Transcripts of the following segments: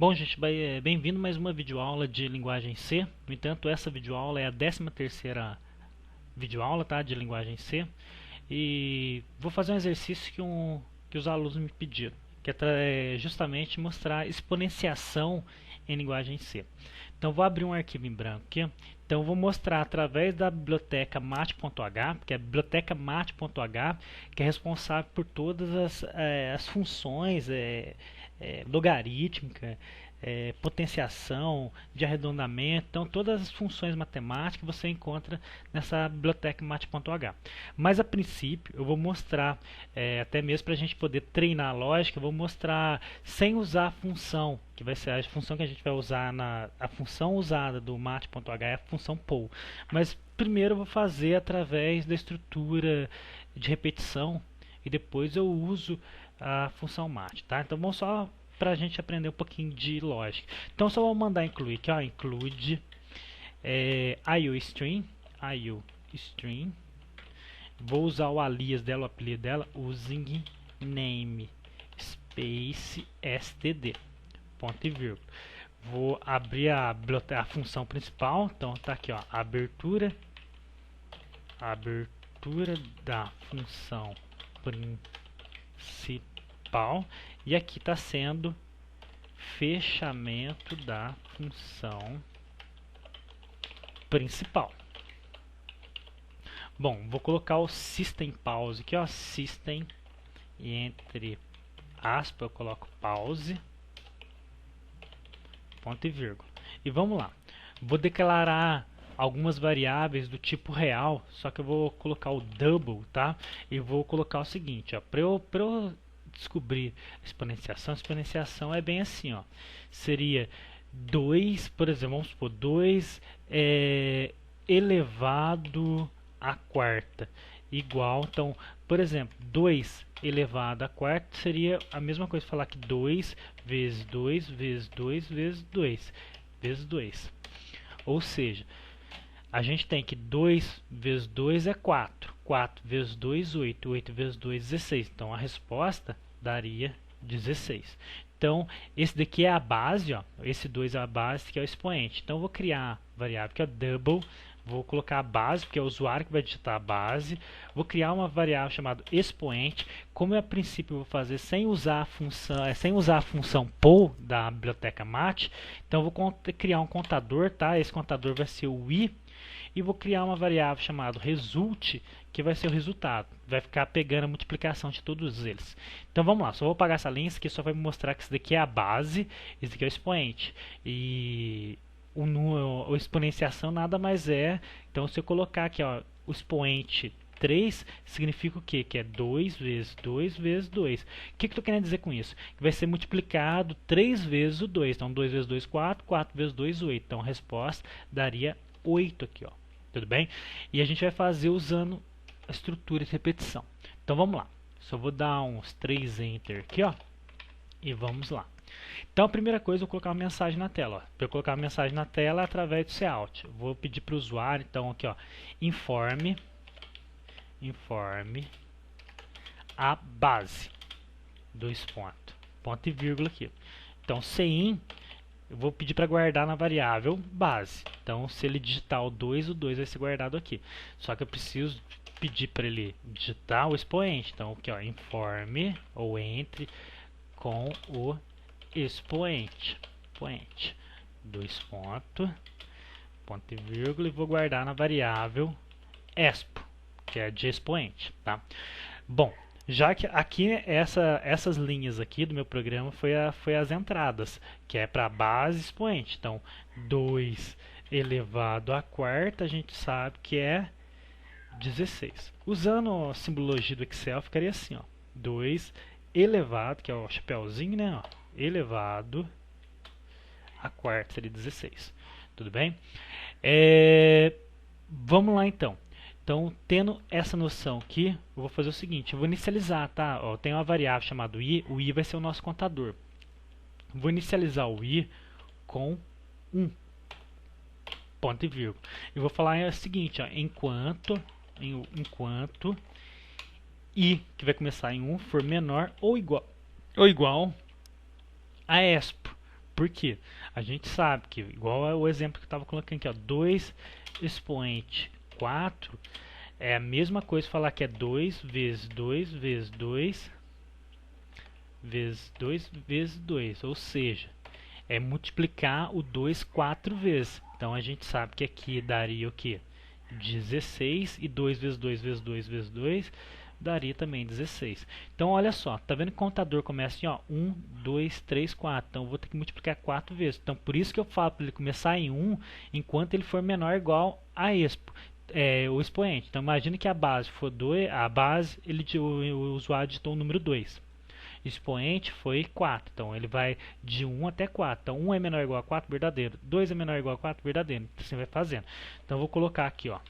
Bom, gente, bem-vindo a mais uma videoaula de linguagem C. No entanto, essa videoaula é a 13ª videoaula, tá, de linguagem C. E vou fazer um exercício que os alunos me pediram, que é justamente mostrar exponenciação em linguagem C. Então, vou abrir um arquivo em branco aqui. Então, vou mostrar através da biblioteca mat.h, que é a biblioteca mat.h, que é responsável por todas as funções logarítmica, potenciação, de arredondamento. Então, todas as funções matemáticas você encontra nessa biblioteca mat.h. Mas, a princípio, eu vou mostrar, até mesmo para a gente poder treinar a lógica, eu vou mostrar sem usar a função, que vai ser a função que a gente vai usar a função usada do mat.h é a função poll. Mas, primeiro eu vou fazer através da estrutura de repetição e depois eu uso a função mat, tá? Então vamos só para a gente aprender um pouquinho de lógica. Então só vou mandar incluir aqui, ó, include IOString, vou usar o alias dela, o apelido dela, using name space std, ponto e vírgula. Vou abrir a função principal, então tá aqui, ó, abertura da função principal, e aqui está sendo fechamento da função principal. Bom, vou colocar o system pause aqui, ó, system, e entre aspas eu coloco pause, ponto e vírgula. E vamos lá, vou declarar algumas variáveis do tipo real, só que eu vou colocar o double, tá? E vou colocar o seguinte, ó, para eu descobrir a exponenciação é bem assim, ó. Seria 2, por exemplo, vamos supor, 2 elevado à quarta igual, então, por exemplo, 2 elevado à quarta seria a mesma coisa falar que 2 vezes 2 vezes 2 vezes 2 vezes 2. Ou seja, a gente tem que 2 vezes 2 é 4. 4 vezes 2, 8. 8 vezes 2, 16. Então, a resposta daria 16. Então, esse daqui é a base, ó. Esse 2 é a base, que é o expoente. Então, eu vou criar a variável que é double. Vou colocar a base, porque é o usuário que vai digitar a base. Vou criar uma variável chamada expoente. Como eu, a princípio, vou fazer sem usar a função poll da biblioteca mat, então eu vou criar um contador, tá? Esse contador vai ser o i. E vou criar uma variável chamada result, que vai ser o resultado. Vai ficar pegando a multiplicação de todos eles. Então vamos lá, só vou apagar essa linha, isso aqui só vai me mostrar que isso daqui é a base, isso daqui é o expoente. E o exponenciação nada mais é, então se eu colocar aqui, ó, o expoente 3 significa o quê? Que é 2 vezes 2 vezes 2. O que eu estou querendo dizer com isso? Que vai ser multiplicado 3 vezes o 2. Então 2 vezes 2, 4, 4 vezes 2, 8. Então a resposta daria 8 aqui, ó. Tudo bem? E a gente vai fazer usando a estrutura de repetição. Então vamos lá. Só vou dar uns 3 enter aqui, ó. E vamos lá. Então a primeira coisa, eu vou colocar uma mensagem na tela. Para eu colocar uma mensagem na tela é através do cout. Eu vou pedir para o usuário, então aqui, ó, informe a base. Dois pontos. Ponto e vírgula aqui. Então cin, eu vou pedir para guardar na variável base. Então, se ele digitar o 2 vai ser guardado aqui. Só que eu preciso pedir para ele digitar o expoente. Então, aqui, ó, informe ou entre com o expoente. Dois pontos, ponto e vírgula, e vou guardar na variável expo, que é de expoente, tá? Bom, já que aqui essas linhas aqui do meu programa foi as entradas, que é para a base expoente. Então, 2 elevado à quarta, a gente sabe que é 16. Usando a simbologia do Excel, ficaria assim, ó, 2 elevado, que é o chapéuzinho, né, ó, elevado à quarta seria 16. Tudo bem? Vamos lá então. Então, tendo essa noção aqui, eu vou fazer o seguinte, eu vou inicializar, tá? Ó, eu tenho uma variável chamada i, o i vai ser o nosso contador. Vou inicializar o i com 1, ponto e vírgula. Eu vou falar o seguinte, ó, enquanto i, que vai começar em 1, for menor ou igual a expo. Por quê? A gente sabe que, igual o exemplo que eu estava colocando aqui, ó, 2 expoente 4 é a mesma coisa falar que é 2 vezes 2 vezes 2 vezes 2 vezes 2, ou seja, é multiplicar o 2 4 vezes. Então a gente sabe que aqui daria o que? 16, e 2 vezes 2 vezes 2 vezes 2 daria também 16. Então olha só, tá vendo que o contador começa assim, ó, 1, 2, 3, 4. Então eu vou ter que multiplicar 4 vezes. Então por isso que eu falo para ele começar em 1 enquanto ele for menor ou igual a expo, o expoente. Então imagina que a base for 2, a base, o usuário digitou o número 2. Expoente foi 4, então ele vai de 1 até 4. Então 1 é menor ou igual a 4, verdadeiro. 2 é menor ou igual a 4, verdadeiro. Assim vai fazendo. Então eu vou colocar aqui, ó,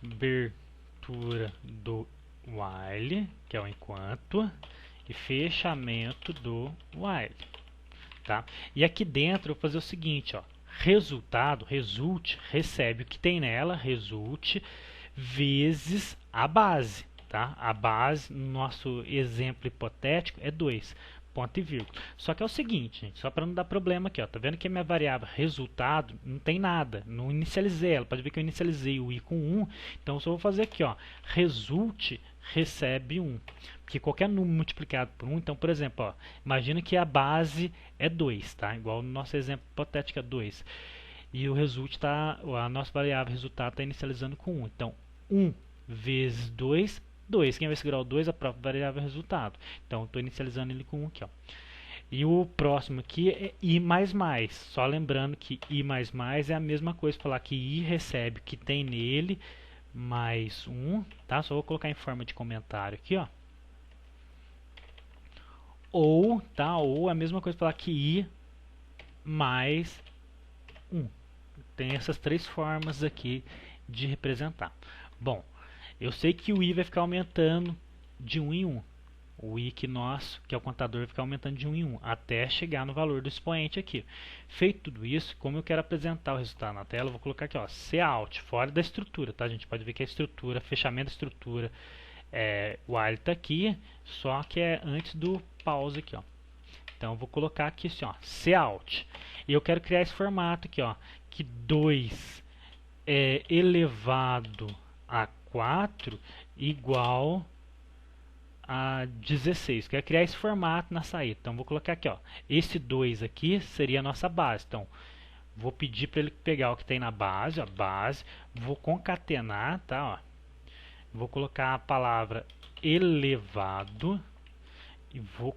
abertura do while, que é o enquanto, e fechamento do while, tá? E aqui dentro eu vou fazer o seguinte, ó, resultado, result, recebe o que tem nela, result, vezes a base, tá? A base, no nosso exemplo hipotético, é 2, ponto e vírgula. Só que é o seguinte, gente, só para não dar problema aqui, ó, tá vendo que a minha variável resultado não tem nada, não inicializei ela, pode ver que eu inicializei o i com 1, então eu só vou fazer aqui, ó, result recebe 1, porque qualquer número multiplicado por 1, então, por exemplo, ó, imagina que a base é 2, tá? Igual no nosso exemplo hipotético é 2. E o result tá, a nossa variável resultado está inicializando com 1. Então, 1 vezes 2, 2. Quem vai segurar o 2? A própria variável resultado. Então, estou inicializando ele com 1 aqui, ó. E o próximo aqui é i mais mais. Só lembrando que i mais mais é a mesma coisa, falar que i recebe o que tem nele mais 1, tá? Só vou colocar em forma de comentário aqui, ó. Ou, tá? Ou a mesma coisa, falar que i mais 1. Tem essas três formas aqui de representar. Bom, eu sei que o i vai ficar aumentando de 1 em 1. O i que nosso, que é o contador, vai ficar aumentando de 1 em 1, até chegar no valor do expoente aqui. Feito tudo isso, como eu quero apresentar o resultado na tela, eu vou colocar aqui, ó, cout, fora da estrutura, tá? A gente pode ver que a estrutura, fechamento da estrutura, o while está aqui, só que é antes do pause aqui, ó. Então eu vou colocar aqui assim, ó, cout. E eu quero criar esse formato aqui, ó, que 2 elevado a 4 igual a 16. Quero criar esse formato na saída. Então vou colocar aqui, ó, esse 2 aqui seria a nossa base. Então vou pedir para ele pegar o que tem na base, a base, vou concatenar, tá, ó. Vou colocar a palavra elevado e vou,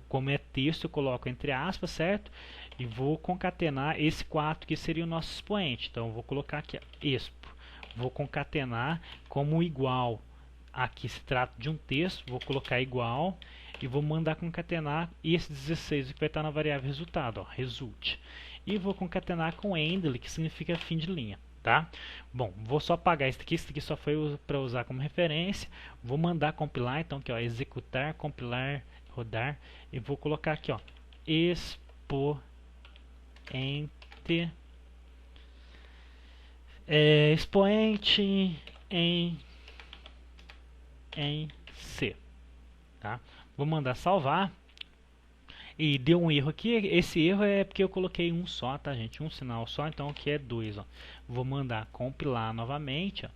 como é texto, eu coloco entre aspas, certo? E vou concatenar esse 4 que seria o nosso expoente. Então eu vou colocar aqui, ó, expo. Vou concatenar como igual. Aqui se trata de um texto, vou colocar igual e vou mandar concatenar esse 16 que vai estar na variável resultado, ó, result. E vou concatenar com endle, que significa fim de linha, tá? Bom, vou só apagar isso aqui só foi para usar como referência. Vou mandar compilar, então aqui, ó, executar, compilar, rodar, e vou colocar aqui, ó, expoente em C, tá? Vou mandar salvar. E deu um erro aqui. Esse erro é porque eu coloquei um só, tá, gente? Um sinal só, então aqui é 2, ó. Vou mandar compilar novamente, ó.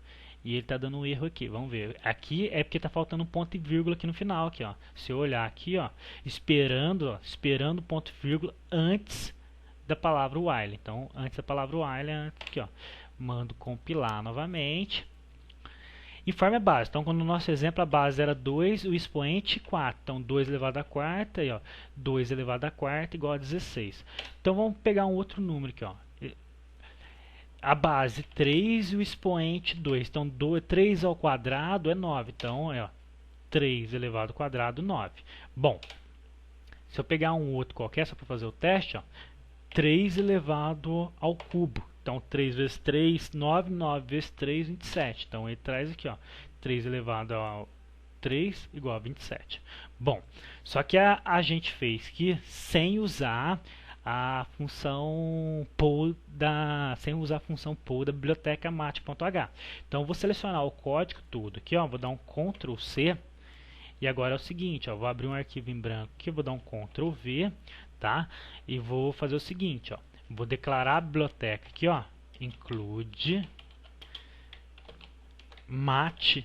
E ele tá dando um erro aqui. Vamos ver. Aqui é porque tá faltando um ponto e vírgula aqui no final, aqui, ó. Se eu olhar aqui, ó, esperando ponto e vírgula antes da palavra while. Então, antes da palavra while, aqui, ó. Mando compilar novamente. E forma base. Então, quando no nosso exemplo a base era 2, o expoente 4. Então, 2 elevado à quarta, e, ó, 2 elevado à quarta igual a 16. Então, vamos pegar um outro número aqui, ó. A base 3 e o expoente 2. Então, 3 ao quadrado é 9. Então, ó, 3 elevado ao quadrado, 9. Bom, se eu pegar um outro qualquer, só para fazer o teste, ó, 3 elevado ao cubo. Então, 3 vezes 3, 9, 9 vezes 3, 27. Então, ele traz aqui, ó, 3 elevado a 3 igual a 27. Bom, só que a gente fez aqui sem usar a função poll da biblioteca mat.h. Então, eu vou selecionar o código todo aqui, ó, vou dar um Ctrl+C E agora é o seguinte, ó, vou abrir um arquivo em branco aqui, vou dar um Ctrl V, tá? E vou fazer o seguinte, ó, vou declarar a biblioteca aqui, ó, include mat.h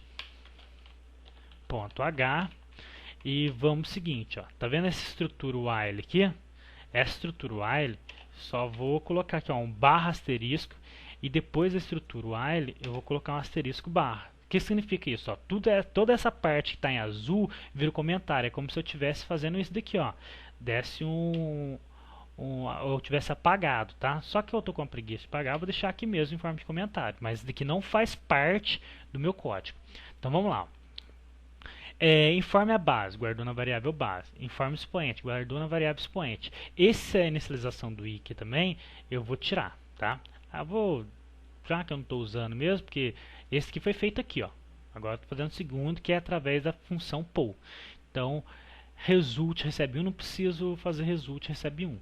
e vamos seguinte, ó, tá vendo essa estrutura while aqui? Essa estrutura while, só vou colocar aqui, ó, um barra asterisco e depois da estrutura while eu vou colocar um asterisco barra. O que significa isso? Ó? Toda essa parte que está em azul vira o comentário. É como se eu estivesse fazendo isso daqui, ó. Desse eu tivesse apagado, tá? Só que eu estou com a preguiça de apagar, vou deixar aqui mesmo em forma de comentário. Mas isso daqui não faz parte do meu código. Então vamos lá. Informe a base, guardou na variável base. Informe o expoente, guardou na variável expoente. Essa inicialização do i aqui também eu vou tirar, tá? Já que eu não estou usando mesmo, porque esse aqui foi feito aqui, ó. Agora estou fazendo o segundo, que é através da função poll. Então, result recebe 1, não preciso fazer result recebe 1.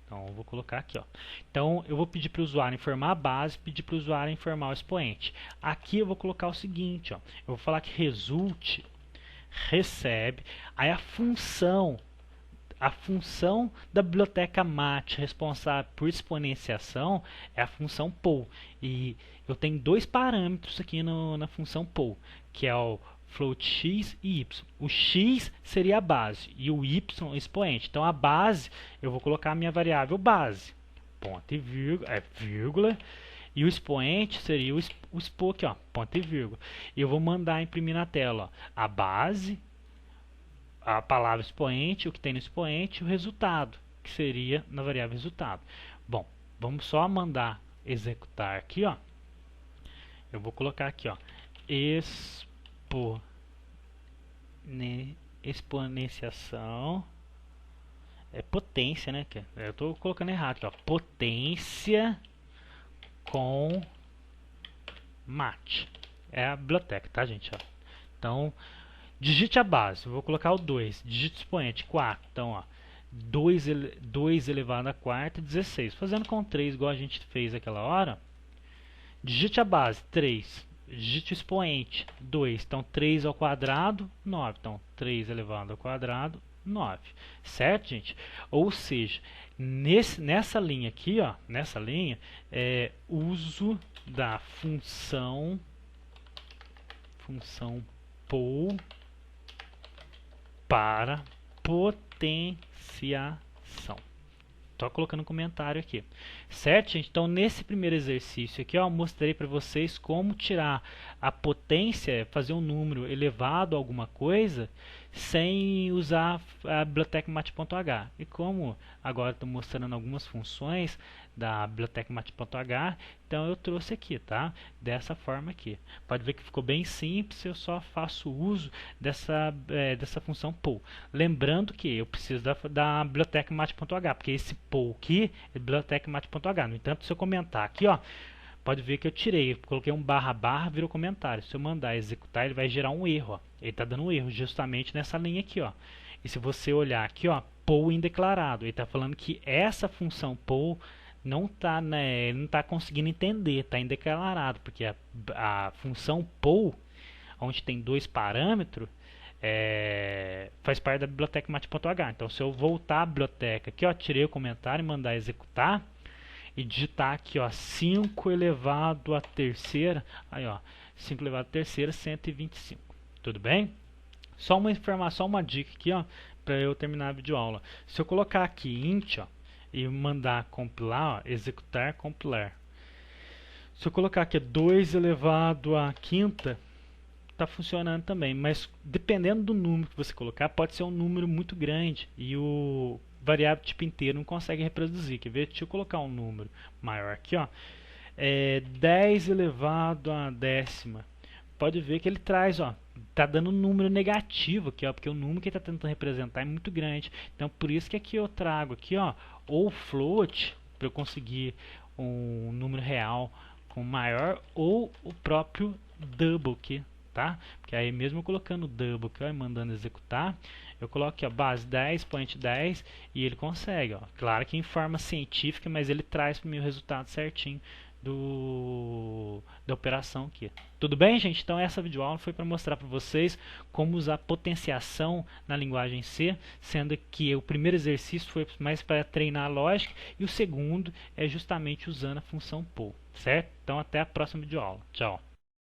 Então, eu vou colocar aqui, ó. Então, eu vou pedir para o usuário informar a base, pedir para o usuário informar o expoente. Aqui eu vou colocar o seguinte, ó. Eu vou falar que result recebe, aí a função da biblioteca mat responsável por exponenciação é a função poll. E eu tenho dois parâmetros aqui na função poll, que é o float x e y. O x seria a base e o y o expoente. Então a base, eu vou colocar a minha variável base, ponto e vírgula, e o expoente seria o expo aqui, ó, ponto e vírgula. E eu vou mandar imprimir na tela, ó, a base, a palavra expoente, o que tem no expoente, e o resultado, que seria na variável resultado. Bom, vamos só mandar executar aqui, ó. Eu vou colocar aqui, ó, exponenciação, potência, né? Eu estou colocando errado aqui, ó, potência com mat. É a biblioteca, tá, gente? Ó. Então, digite a base. Eu vou colocar o 2. Digite o expoente, 4. Então, ó, 2 elevado a quarta, 16. Fazendo com 3, igual a gente fez aquela hora. Digite a base, 3. Digite o expoente, 2. Então, 3 ao quadrado, 9. Então, 3 elevado ao quadrado, 9. Certo, gente? Ou seja, nessa linha aqui, ó, nessa linha, uso da função poll para potenciação. Estou colocando um comentário aqui. Certo, gente? Então, nesse primeiro exercício aqui, ó, eu mostrei para vocês como tirar a potência, fazer um número elevado a alguma coisa, sem usar a biblioteca mat.h. E como agora estou mostrando algumas funções da biblioteca mat.h, então eu trouxe aqui, tá? Dessa forma aqui. Pode ver que ficou bem simples, eu só faço uso dessa função poll. Lembrando que eu preciso da biblioteca mat.h, porque esse poll aqui é biblioteca mat.h. No entanto, se eu comentar aqui, ó, pode ver que eu tirei, coloquei um barra barra, virou comentário. Se eu mandar executar, ele vai gerar um erro, ó. Ele está dando um erro justamente nessa linha aqui, ó. E se você olhar aqui, ó, poll indeclarado, ele está falando que essa função poll não está, né, ele não está conseguindo entender, está indeclarado, porque a função poll, onde tem dois parâmetros, faz parte da biblioteca mat.h. Então, se eu voltar à biblioteca aqui, ó, tirei o comentário e mandar executar, e digitar aqui, ó, 5 elevado à terceira, aí, ó, 5 elevado à terceira, 125. Tudo bem? Só uma informação, uma dica aqui, ó, para eu terminar a videoaula. Se eu colocar aqui int, ó, e mandar compilar, ó, executar, compilar. Se eu colocar aqui 2 elevado à quinta, está funcionando também, mas dependendo do número que você colocar, pode ser um número muito grande e o variável tipo inteiro não consegue reproduzir. Quer ver? Deixa eu colocar um número maior aqui, ó. 10 elevado à décima. Pode ver que ele traz, ó, tá dando um número negativo aqui, ó, porque o número que ele está tentando representar é muito grande. Então, por isso que aqui eu trago aqui, ó, ou float para eu conseguir um número real com maior, ou o próprio double aqui, tá? Porque aí mesmo eu colocando double aqui, ó, e mandando executar, eu coloco aqui, ó, base 10, point 10 e ele consegue, ó. Claro que em forma científica, mas ele traz para mim o resultado certinho da operação aqui. Tudo bem, gente? Então essa videoaula foi para mostrar para vocês como usar potenciação na linguagem C, sendo que o primeiro exercício foi mais para treinar a lógica e o segundo é justamente usando a função pool, certo? Então até a próxima videoaula. Tchau!